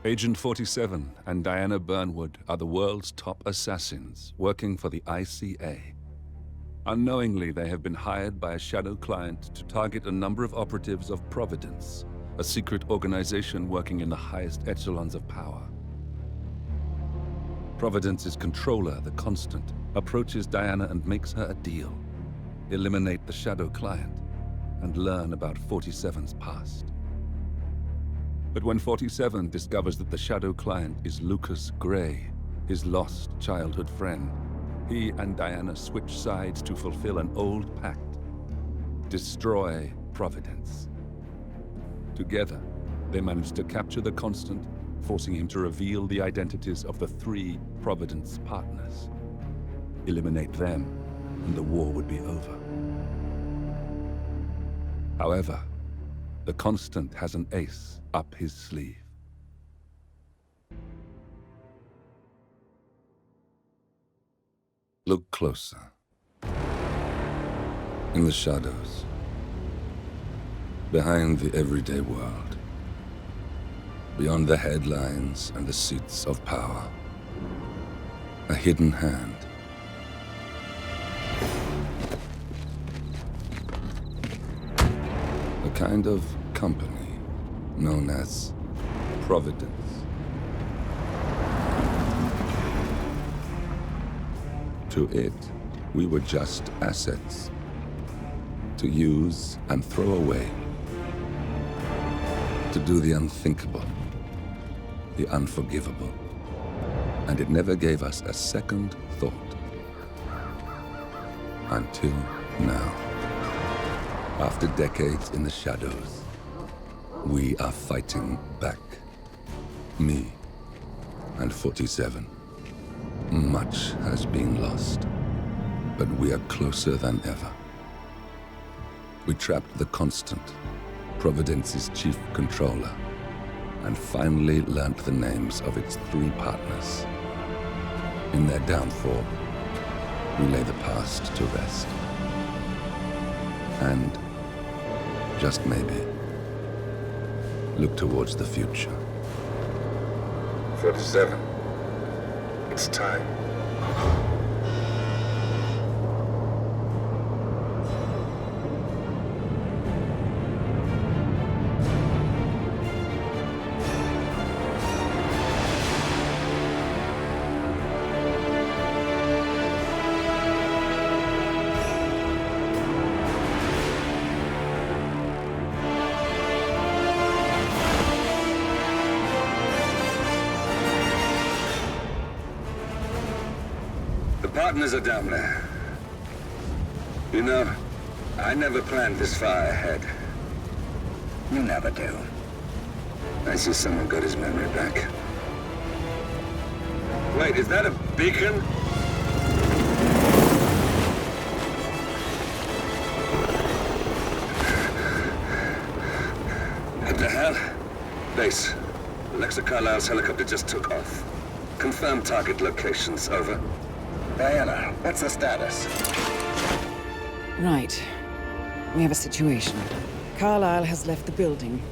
Agent 47 and Diana Burnwood are the world's top assassins working for the ICA. Unknowingly, they have been hired by a shadow client to target a number of operatives of Providence, a secret organization working in the highest echelons of power. Providence's controller, the Constant, approaches Diana and makes her a deal. Eliminate the shadow client and learn about 47's past. But when 47 discovers that the shadow client is Lucas Gray, his lost childhood friend, he and Diana switch sides to fulfill an old pact: destroy Providence. Together, they manage to capture the Constant, forcing him to reveal the identities of the 3 Providence partners. Eliminate them, and the war would be over. However, the Constant has an ace up his sleeve. Look closer. In the shadows. Behind the everyday world. Beyond the headlines and the seats of power. A hidden hand. A kind of company known as Providence. To it, we were just assets. To use and throw away. To do the unthinkable. The unforgivable. And it never gave us a second thought. Until now. After decades in the shadows, we are fighting back. Me and 47. Much has been lost, but we are closer than ever. We trapped the Constant, Providence's chief controller, and finally learnt the names of its 3 partners. In their downfall, we lay the past to rest. And, just maybe, look towards the future. 47. It's time. Partners are down there. You know, I never planned this far ahead. You never do. I see someone got his memory back. Wait, is that a beacon? What the hell? Base. Alexa Carlisle's helicopter just took off. Confirm target locations, over. Diana, what's the status? Right. We have a situation. Carlisle has left the building.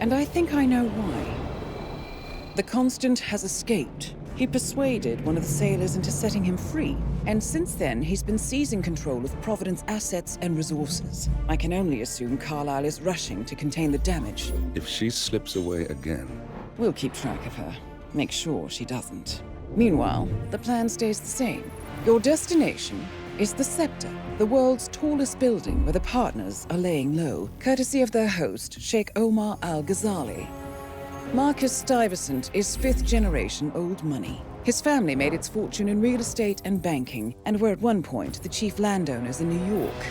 And I think I know why. The Constant has escaped. He persuaded one of the sailors into setting him free. And since then, he's been seizing control of Providence assets and resources. I can only assume Carlisle is rushing to contain the damage. If she slips away again... We'll keep track of her. Make sure she doesn't. Meanwhile, the plan stays the same. Your destination is the Scepter, the world's tallest building where the partners are laying low, courtesy of their host, Sheikh Omar Al-Ghazali. Marcus Stuyvesant is 5th-generation old money. His family made its fortune in real estate and banking, and were at one point the chief landowners in New York.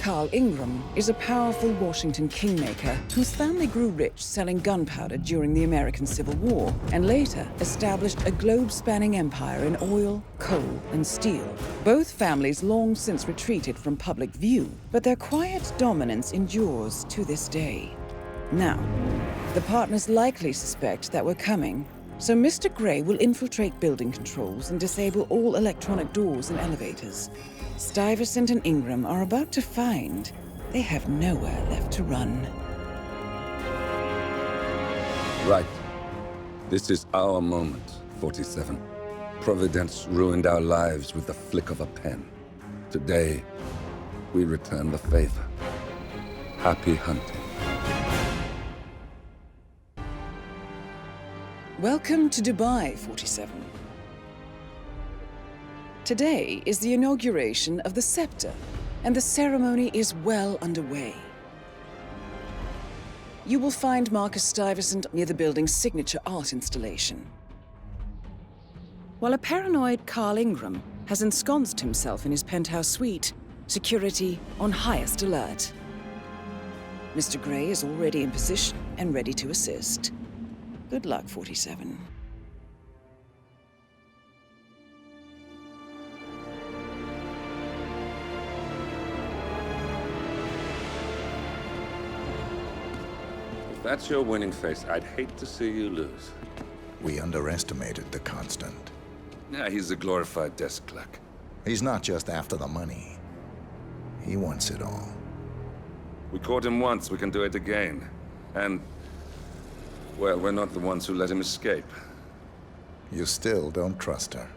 Carl Ingram is a powerful Washington kingmaker whose family grew rich selling gunpowder during the American Civil War, and later established a globe-spanning empire in oil, coal, and steel. Both families long since retreated from public view, but their quiet dominance endures to this day. Now, the partners likely suspect that we're coming, so Mr. Gray will infiltrate building controls and disable all electronic doors and elevators. Stuyvesant and Ingram are about to find they have nowhere left to run. Right. This is our moment, 47. Providence ruined our lives with the flick of a pen. Today, we return the favor. Happy hunting. Welcome to Dubai, 47. Today is the inauguration of the Scepter, and the ceremony is well underway. You will find Marcus Stuyvesant near the building's signature art installation, while a paranoid Carl Ingram has ensconced himself in his penthouse suite, security on highest alert. Mr. Grey is already in position and ready to assist. Good luck, 47. If that's your winning face, I'd hate to see you lose. We underestimated the Constant. Yeah, he's a glorified desk clerk. He's not just after the money. He wants it all. We caught him once, we can do it again. And, well, we're not the ones who let him escape. You still don't trust her.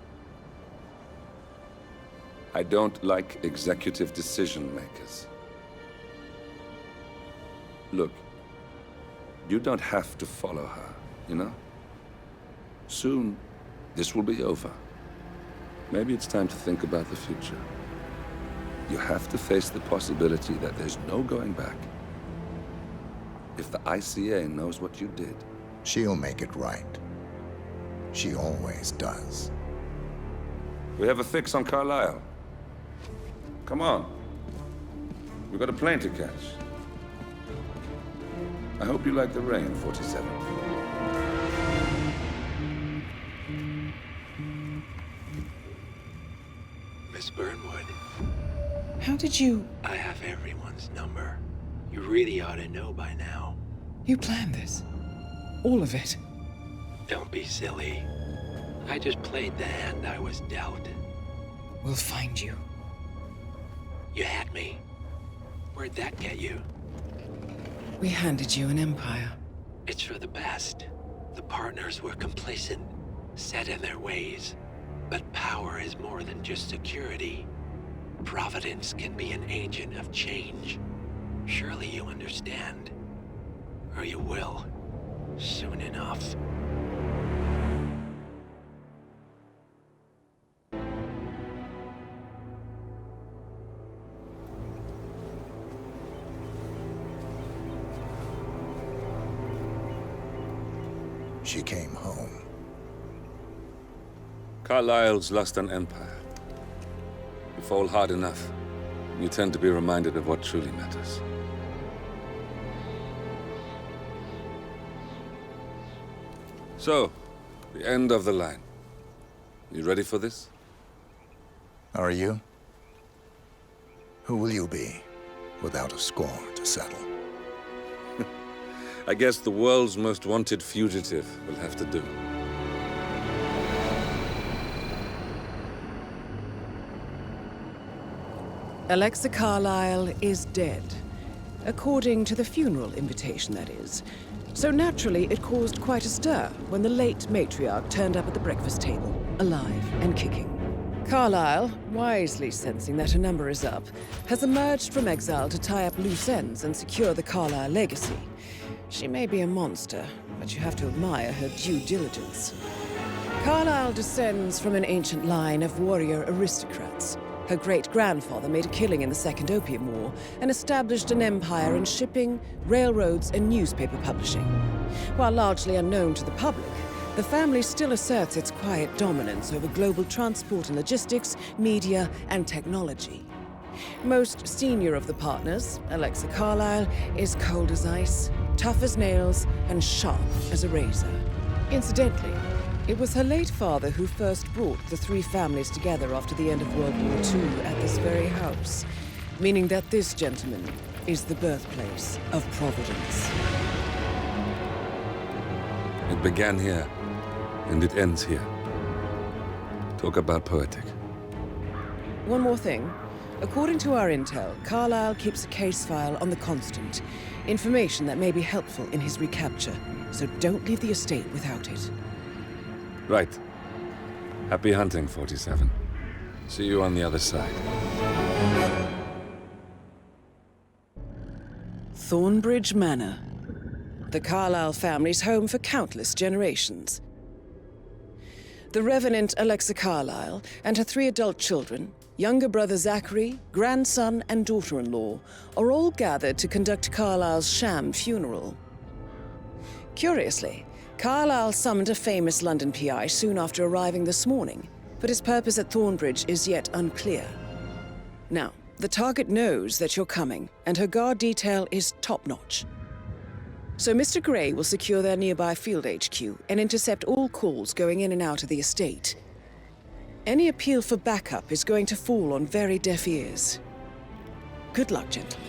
I don't like executive decision makers. Look, you don't have to follow her, you know? Soon, this will be over. Maybe it's time to think about the future. You have to face the possibility that there's no going back. If the ICA knows what you did, She'll make it right. She always does. we have a fix on Carlisle. Come on. We've got a plane to catch. I hope you like the rain, 47. Miss Burnwood, How did you... I have everyone's number. You really ought to know by now. You planned this? All of it? Don't be silly. I just played the hand I was dealt. We'll find you. You had me. Where'd that get you? We handed you an empire. It's for the best. The partners were complacent, set in their ways. But power is more than just security. Providence can be an agent of change. Surely you understand. Or you will. Soon enough. She came home. Carlisle's lost an empire. You fall hard enough, you tend to be reminded of what truly matters. So, the end of the line. You ready for this? Are you? Who will you be, without a score to settle? I guess the world's most wanted fugitive will have to do. Alexa Carlisle is dead. According to the funeral invitation, that is. So naturally, it caused quite a stir when the late matriarch turned up at the breakfast table, alive and kicking. Carlisle, wisely sensing that her number is up, has emerged from exile to tie up loose ends and secure the Carlisle legacy. She may be a monster, but you have to admire her due diligence. Carlisle descends from an ancient line of warrior aristocrats. Her great-grandfather made a killing in the Second Opium War and established an empire in shipping, railroads, and newspaper publishing. While largely unknown to the public, the family still asserts its quiet dominance over global transport and logistics, media, and technology. Most senior of the partners, Alexa Carlisle, is cold as ice, tough as nails, and sharp as a razor. Incidentally, it was her late father who first brought the three families together after the end of World War II at this very house, meaning that this gentleman is the birthplace of Providence. It began here, and it ends here. Talk about poetic. One more thing. According to our intel, Carlisle keeps a case file on the Constant, information that may be helpful in his recapture. so don't leave the estate without it. Right. Happy hunting, 47. See you on the other side. Thornbridge Manor. The Carlyle family's home for countless generations. The Revenant Alexa Carlyle and her 3 adult children, younger brother Zachary, grandson, and daughter-in-law, are all gathered to conduct Carlyle's sham funeral. Curiously, Carlyle summoned a famous London PI soon after arriving this morning, but his purpose at Thornbridge is yet unclear. Now, the target knows that you're coming, and her guard detail is top-notch. So Mr. Gray will secure their nearby field HQ and intercept all calls going in and out of the estate. Any appeal for backup is going to fall on very deaf ears. Good luck, gentlemen.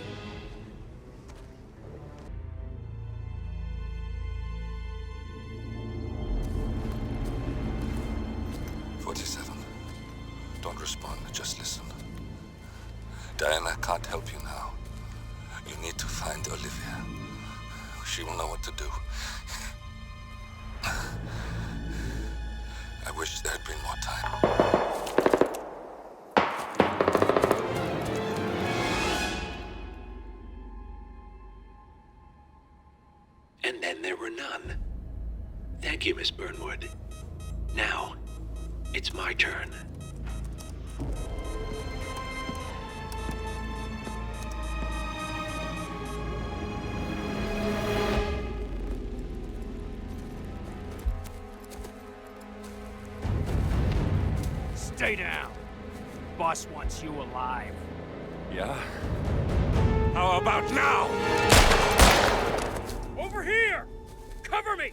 Don't respond, just listen. Diana can't help you now. You need to find Olivia. She will know what to do. I wish there had been more time. And then there were none. Thank you, Miss Burnwood. Now, it's my turn. Stay down. Boss wants you alive. Yeah? How about now? Over here! Cover me!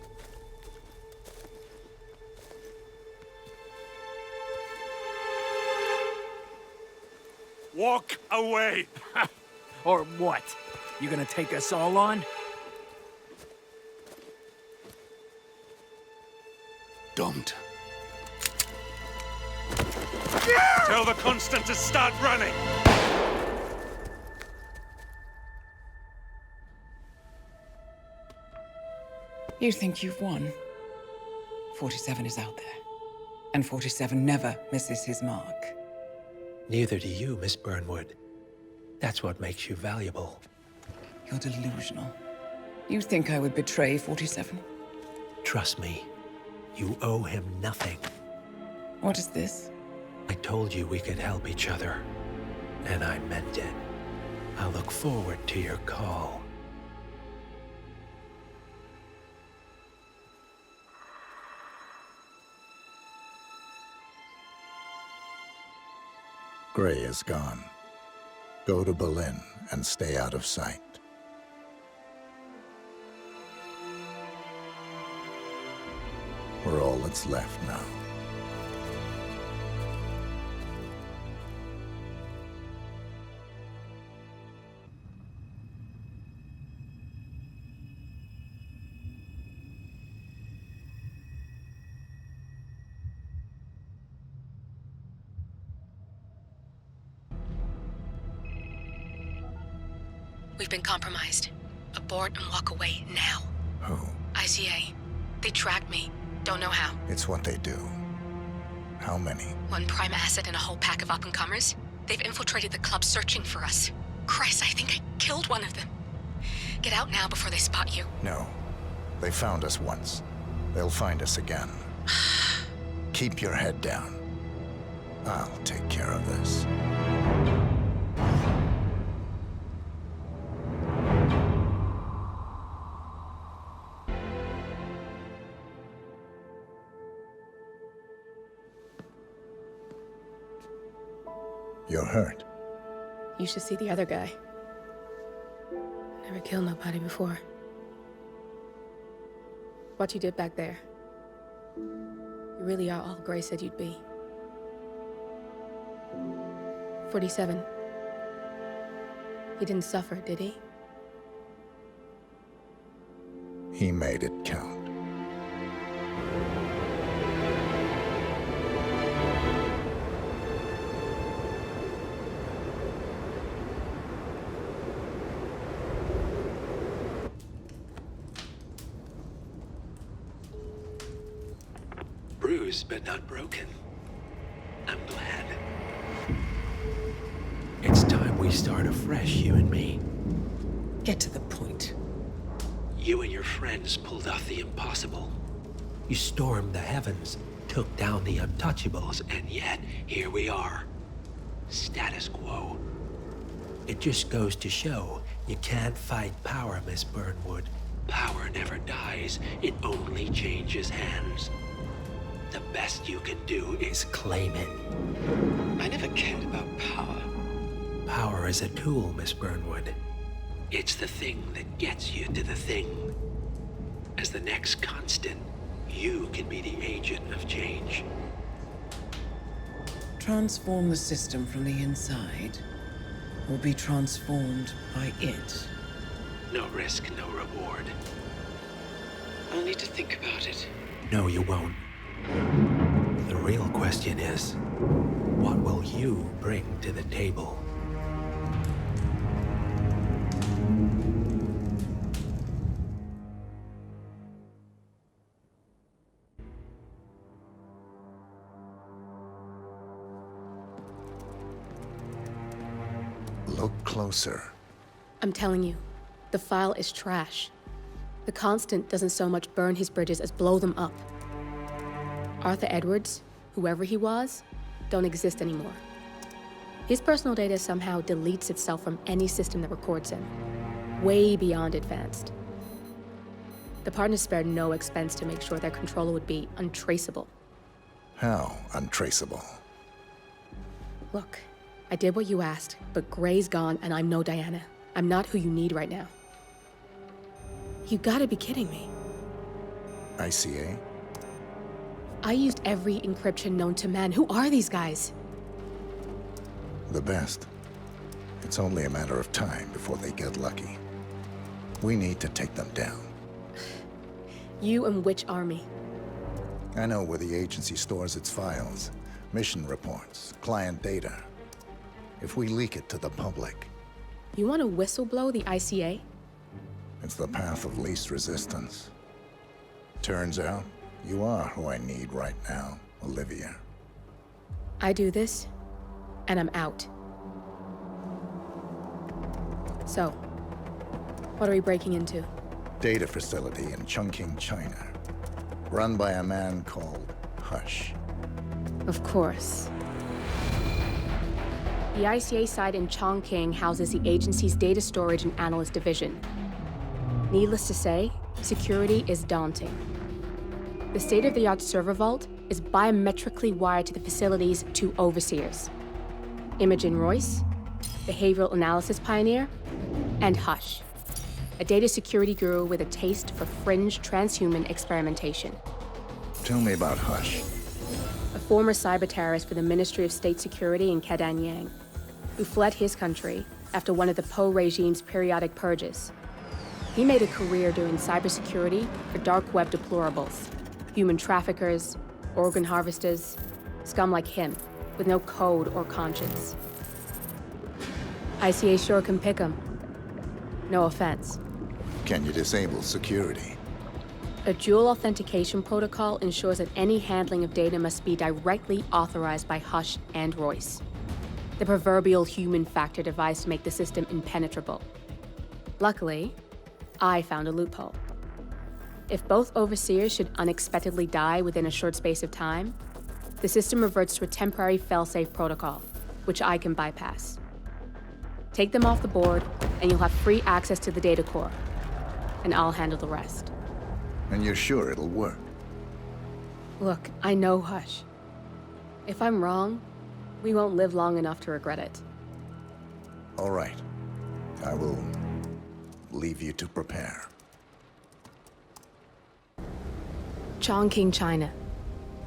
Walk away! Or what? You gonna take us all on? Don't. Tell the Constant to start running! You think you've won? 47 is out there. And 47 never misses his mark. Neither do you, Miss Burnwood. That's what makes you valuable. You're delusional. You think I would betray 47? Trust me, you owe him nothing. What is this? I told you we could help each other, and I meant it. I'll look forward to your call. Gray is gone. Go to Berlin and stay out of sight. We're all that's left now. We've been compromised. Abort and walk away now. Who? ICA. They tracked me. Don't know how. It's what they do. How many? One prime asset and a whole pack of up-and-comers. They've infiltrated the club searching for us. Christ, I think I killed one of them. Get out now before they spot you. No. They found us once. They'll find us again. Keep your head down. I'll take care of this. You're hurt. You should see the other guy. Never killed nobody before. What you did back there. You really are all Gray said you'd be. 47. He didn't suffer, did he? He made it count. Bruised, but not broken. I'm glad. It's time we start afresh, you and me. Get to the point. You and your friends pulled off the impossible. You stormed the heavens, took down the untouchables, and yet here we are. Status quo. It just goes to show you can't fight power, Miss Burnwood. Power never dies, it only changes hands. The best you can do is claim it. I never cared about power. Power is a tool, Miss Burnwood. It's the thing that gets you to the thing. As the next constant, you can be the agent of change. Transform the system from the inside, or be transformed by it. No risk, no reward. I'll need to think about it. No, you won't. The real question is, what will you bring to the table? Look closer. I'm telling you, the file is trash. The Constant doesn't so much burn his bridges as blow them up. Arthur Edwards, whoever he was, don't exist anymore. His personal data somehow deletes itself from any system that records him, way beyond advanced. The partners spared no expense to make sure their controller would be untraceable. How untraceable? Look, I did what you asked, but Gray's gone and I'm no Diana. I'm not who you need right now. You gotta be kidding me. ICA? I used every encryption known to man. Who are these guys? The best. It's only a matter of time before they get lucky. We need to take them down. You and which army? I know where the agency stores its files, mission reports, client data. If we leak it to the public, You want to whistleblow the ICA? it's the path of least resistance. Turns out, you are who I need right now, Olivia. I do this, and I'm out. So, what are we breaking into? Data facility in Chongqing, China. Run by a man called Hush. Of course. The ICA site in Chongqing houses the agency's data storage and analyst division. Needless to say, security is daunting. The state-of-the-art server vault is biometrically wired to the facility's two overseers: Imogen Royce, behavioral analysis pioneer, and Hush, a data security guru with a taste for fringe transhuman experimentation. Tell me about Hush. A former cyber terrorist for the Ministry of State Security in Kedanyang, who fled his country after one of the Po regime's periodic purges. He made a career doing cybersecurity for dark web deplorables, human traffickers, organ harvesters, scum like him, with no code or conscience. ICA sure can pick 'em. No offense. Can you disable security? A dual authentication protocol ensures that any handling of data must be directly authorized by Hush and Royce, the proverbial human factor device to make the system impenetrable. Luckily, I found a loophole. If both overseers should unexpectedly die within a short space of time, the system reverts to a temporary failsafe protocol, which I can bypass. Take them off the board, and you'll have free access to the data core, and I'll handle the rest. And you're sure it'll work? Look, I know Hush. If I'm wrong, we won't live long enough to regret it. All right. I will leave you to prepare. Chongqing, China.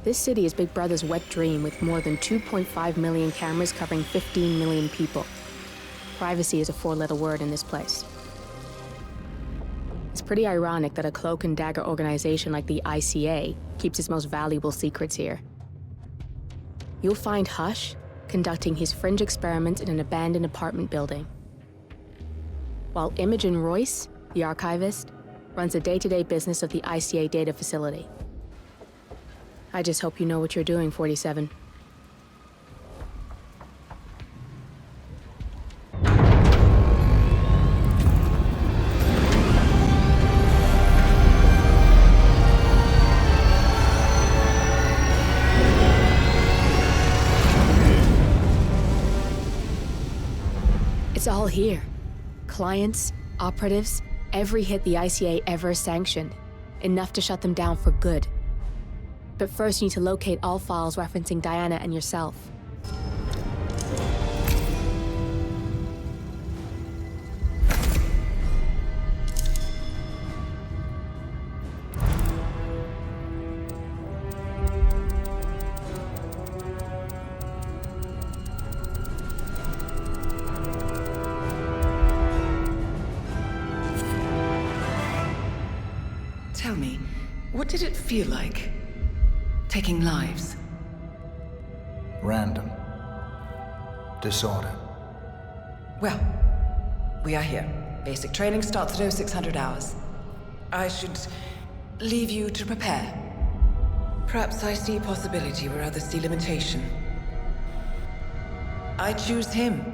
This city is Big Brother's wet dream with more than 2.5 million cameras covering 15 million people. Privacy is a four-letter word in this place. It's pretty ironic that a cloak and dagger organization like the ICA keeps its most valuable secrets here. You'll find Hush conducting his fringe experiments in an abandoned apartment building, while Imogen Royce, the archivist, runs the day-to-day business of the ICA data facility. I just hope you know what you're doing, 47. It's all here. Clients, operatives, every hit the ICA ever sanctioned. Enough to shut them down for good. But first you need to locate all files referencing Diana and yourself. Tell me, what did it feel like? Taking lives? Random. Disorder. Well, we are here. Basic training starts at 0600 hours. I should leave you to prepare. Perhaps I see possibility where others see limitation. I choose him.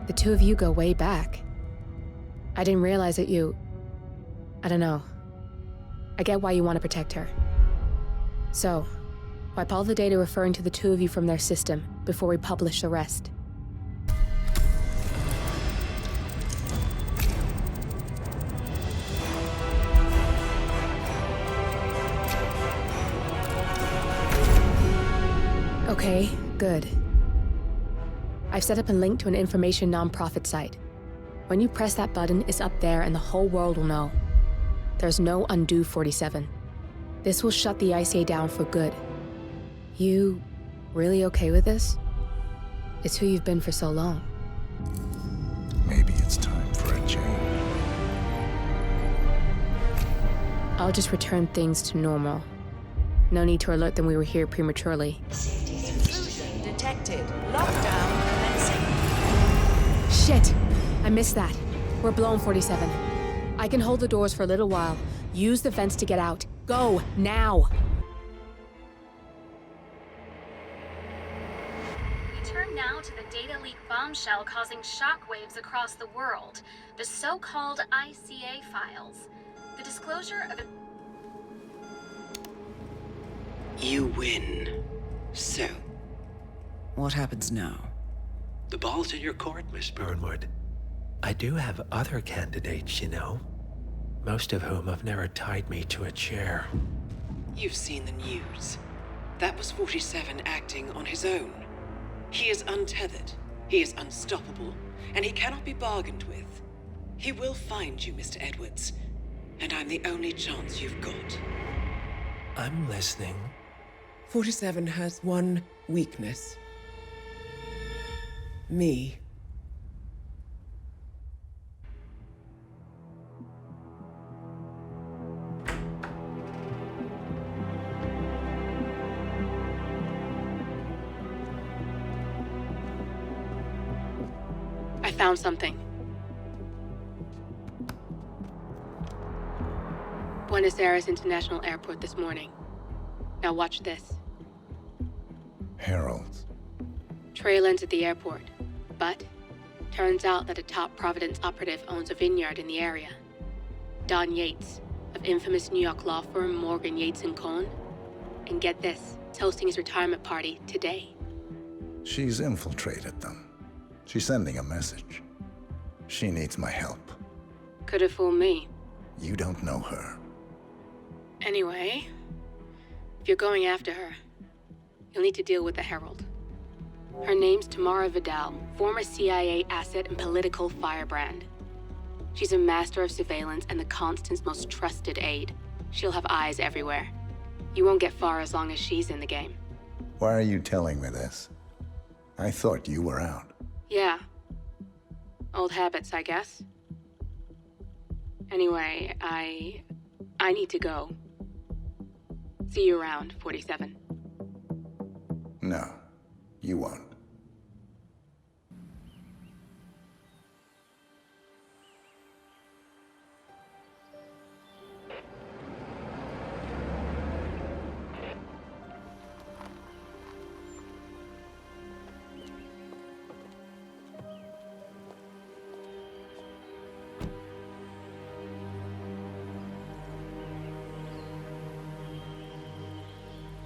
The two of you go way back. I didn't realize that you... I don't know. I get why you want to protect her. So, wipe all the data referring to the two of you from their system before we publish the rest. Okay, good. I've set up a link to an information nonprofit site. When you press that button, it's up there and the whole world will know. There's no undo 47. This will shut the ICA down for good. You really okay with this? It's who you've been for so long. Maybe it's time for a change. I'll just return things to normal. No need to alert them we were here prematurely. Intrusion detected. Lockdown commencing. Shit! I missed that. We're blown, 47. I can hold the doors for a little while. Use the vents to get out. Go, now! We turn now to the data leak bombshell causing shockwaves across the world. The so-called ICA files. The disclosure of... You win. So, What happens now? the ball's in your court, Miss Burnwood. I do have other candidates, you know. Most of whom have never tied me to a chair. You've seen the news. That was 47 acting on his own. He is untethered, he is unstoppable, and he cannot be bargained with. He will find you, Mr. Edwards, and I'm the only chance you've got. I'm listening. 47 has one weakness. Me. I found something. Buenos Aires International Airport this morning. Now watch this. Heralds. Trail ends at the airport, but turns out that a top Providence operative owns a vineyard in the area. Don Yates, of infamous New York law firm Morgan, Yates & Cohn. And get this, it's hosting his retirement party today. She's infiltrated them. She's sending a message. She needs my help. Could have fooled me. You don't know her. Anyway, if you're going after her, you'll need to deal with the Herald. Her name's Tamara Vidal, former CIA asset and political firebrand. She's a master of surveillance and the Constant's most trusted aide. She'll have eyes everywhere. You won't get far as long as she's in the game. Why are you telling me this? I thought you were out. Yeah. Old habits, I guess. Anyway, I need to go. See you around, 47. No, you won't.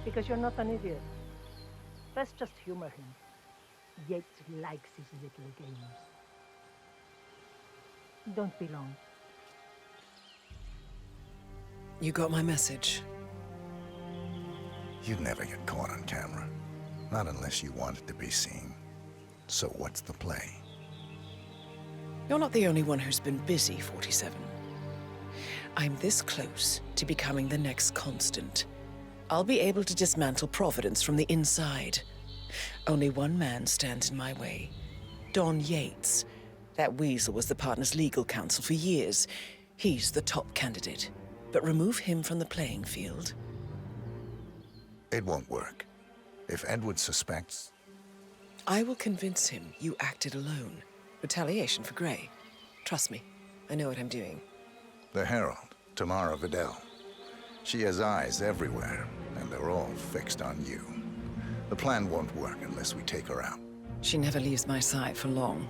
because you're not an idiot. Let's just humor him. Yates likes his little games. Don't be long. You got my message. You'd never get caught on camera. Not unless you wanted to be seen. So what's the play? You're not the only one who's been busy, 47. I'm this close to becoming the next Constant. I'll be able to dismantle Providence from the inside. Only one man stands in my way. Don Yates. That weasel was the partner's legal counsel for years. He's the top candidate. But remove him from the playing field. It won't work. If Edward suspects... I will convince him you acted alone. Retaliation for Grey. Trust me, I know what I'm doing. The Herald, Tamara Vidal. She has eyes everywhere, and they're all fixed on you. The plan won't work unless we take her out. She never leaves my side for long.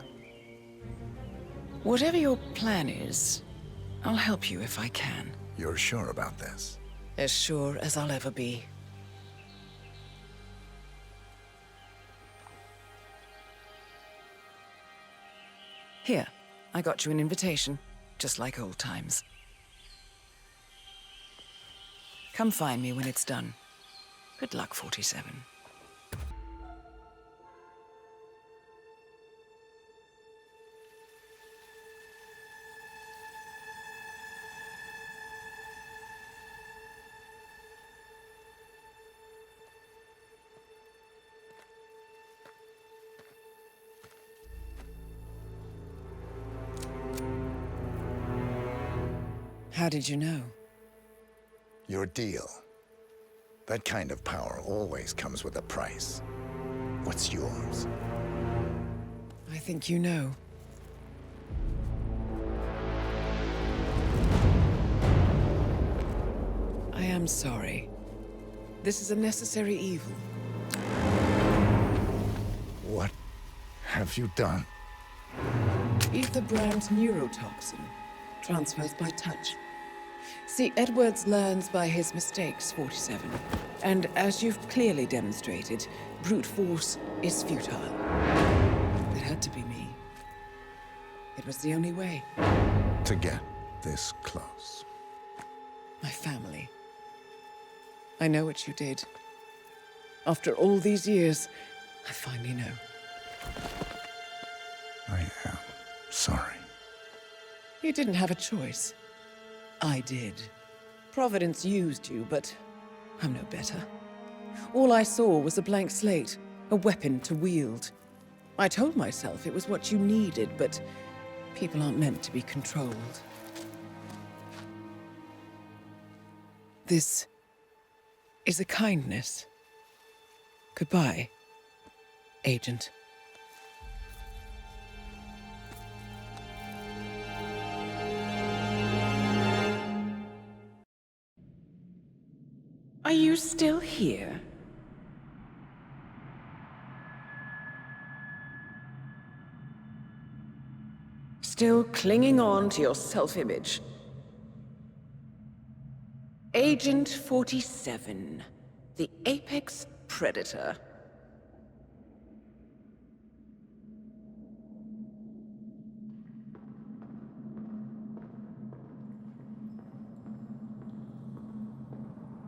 Whatever your plan is, I'll help you if I can. You're sure about this? As sure as I'll ever be. Here, I got you an invitation, just like old times. Come find me when it's done. Good luck, 47. How did you know? Your deal. That kind of power always comes with a price. What's yours? I think you know. I am sorry. This is a necessary evil. What have you done? Ether brand neurotoxin. Transfers by touch. See, Edwards learns by his mistakes, 47. And as you've clearly demonstrated, brute force is futile. It had to be me. It was the only way. To get this close. My family. I know what you did. After all these years, I finally know. I am sorry. You didn't have a choice. I did. Providence used you, but I'm no better. All I saw was a blank slate, a weapon to wield. I told myself it was what you needed, but people aren't meant to be controlled. This is a kindness. Goodbye, Agent. Are you still here? Still clinging on to your self-image? Agent 47, the apex predator.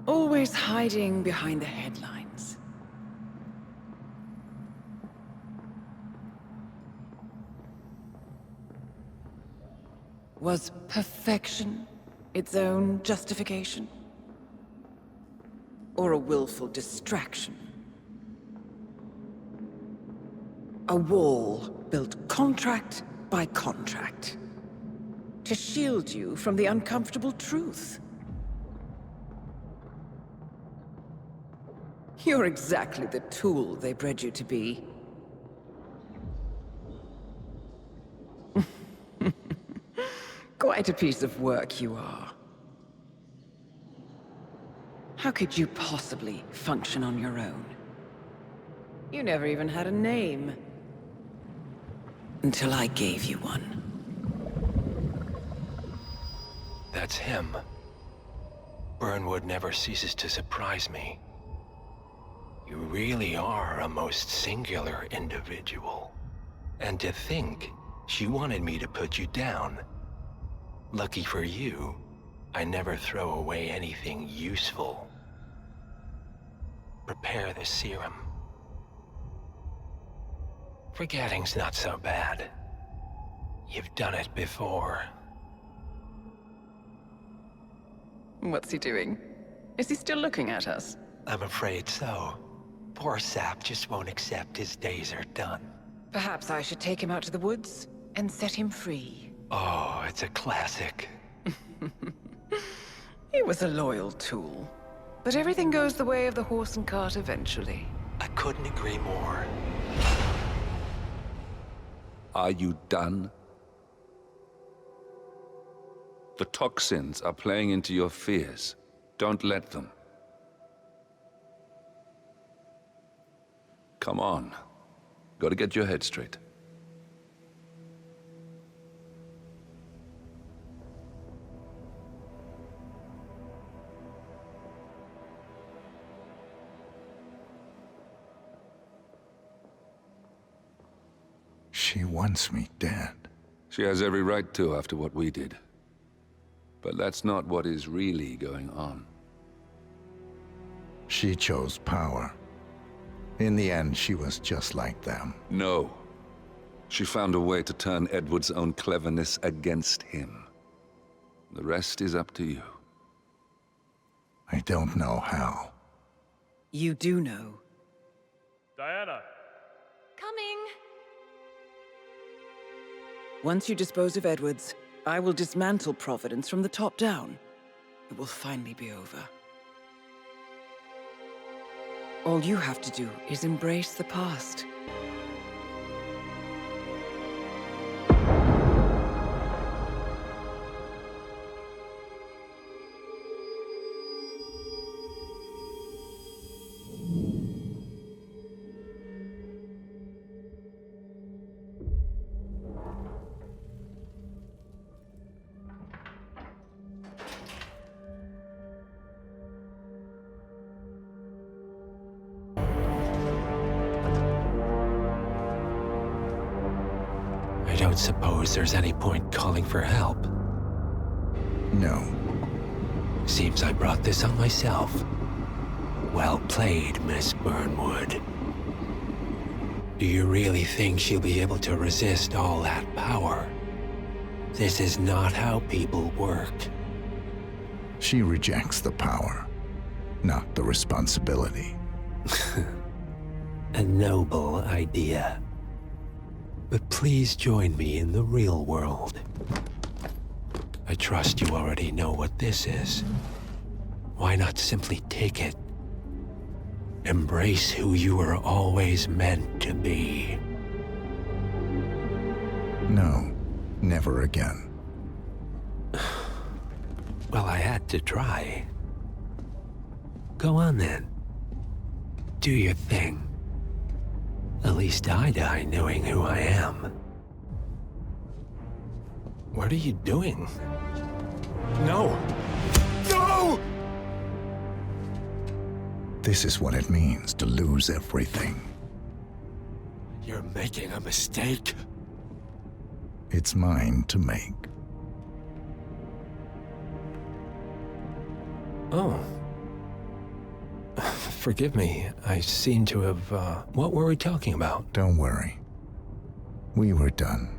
Always hiding behind the headlines. Was perfection its own justification? Or a willful distraction? A wall built contract by contract to shield you from the uncomfortable truth. You're exactly the tool they bred you to be. Quite a piece of work you are. How could you possibly function on your own? You never even had a name. Until I gave you one. That's him. Burnwood never ceases to surprise me. You really are a most singular individual. And to think, she wanted me to put you down. Lucky for you, I never throw away anything useful. Prepare the serum. Forgetting's not so bad. You've done it before. What's he doing? Is he still looking at us? I'm afraid so. Poor Sap just won't accept his days are done. Perhaps I should take him out to the woods and set him free. Oh, it's a classic. He was a loyal tool. But everything goes the way of the horse and cart eventually. I couldn't agree more. Are you done? The toxins are playing into your fears. Don't let them. Come on. Gotta get your head straight. She wants me dead. She has every right to after what we did. But that's not what is really going on. She chose power. In the end, she was just like them. No. She found a way to turn Edward's own cleverness against him. The rest is up to you. I don't know how. You do know. Diana! Coming! Once you dispose of Edwards, I will dismantle Providence from the top down. It will finally be over. All you have to do is embrace the past. I don't suppose there's any point calling for help. No. Seems I brought this on myself. Well played, Miss Burnwood. Do you really think she'll be able to resist all that power? This is not how people work. She rejects the power, not the responsibility. A noble idea. But please join me in the real world. I trust you already know what this is. Why not simply take it? Embrace who you were always meant to be. No, never again. Well, I had to try. Go on then. Do your thing. At least I die knowing who I am. What are you doing? No! No! This is what it means to lose everything. You're making a mistake. It's mine to make. Oh. Forgive me. I seem to have, what were we talking about? Don't worry. We were done.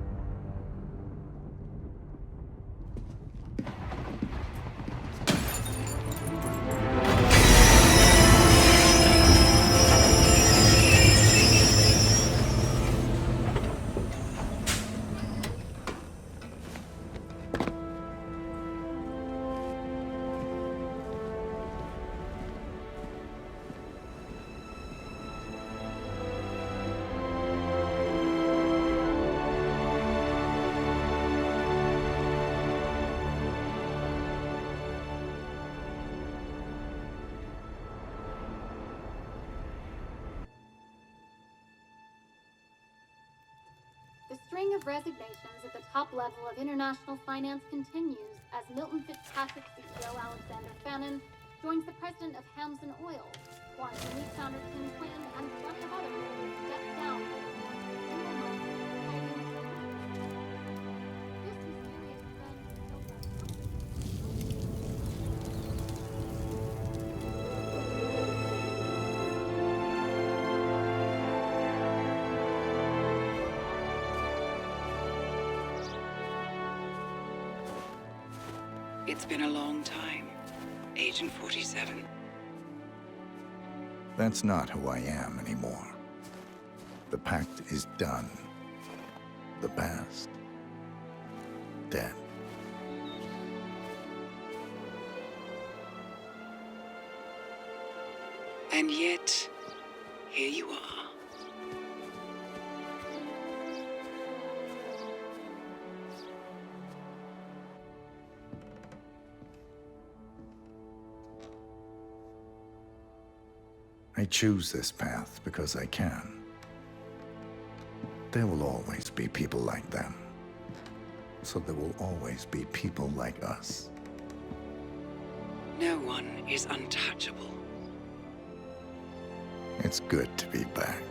The string of resignations at the top level of international finance continues as Milton Fitzpatrick CEO Alexander Fannin joins the president of Hamson Oil, Why, the League founders Tim Clinton and plenty of other people stepped down for the single month fighting this mysterious It's been a long time, Agent 47. That's not who I am anymore. The pact is done. The past, dead. And yet, here you are. I choose this path because I can. There will always be people like them. So there will always be people like us. No one is untouchable. It's good to be back.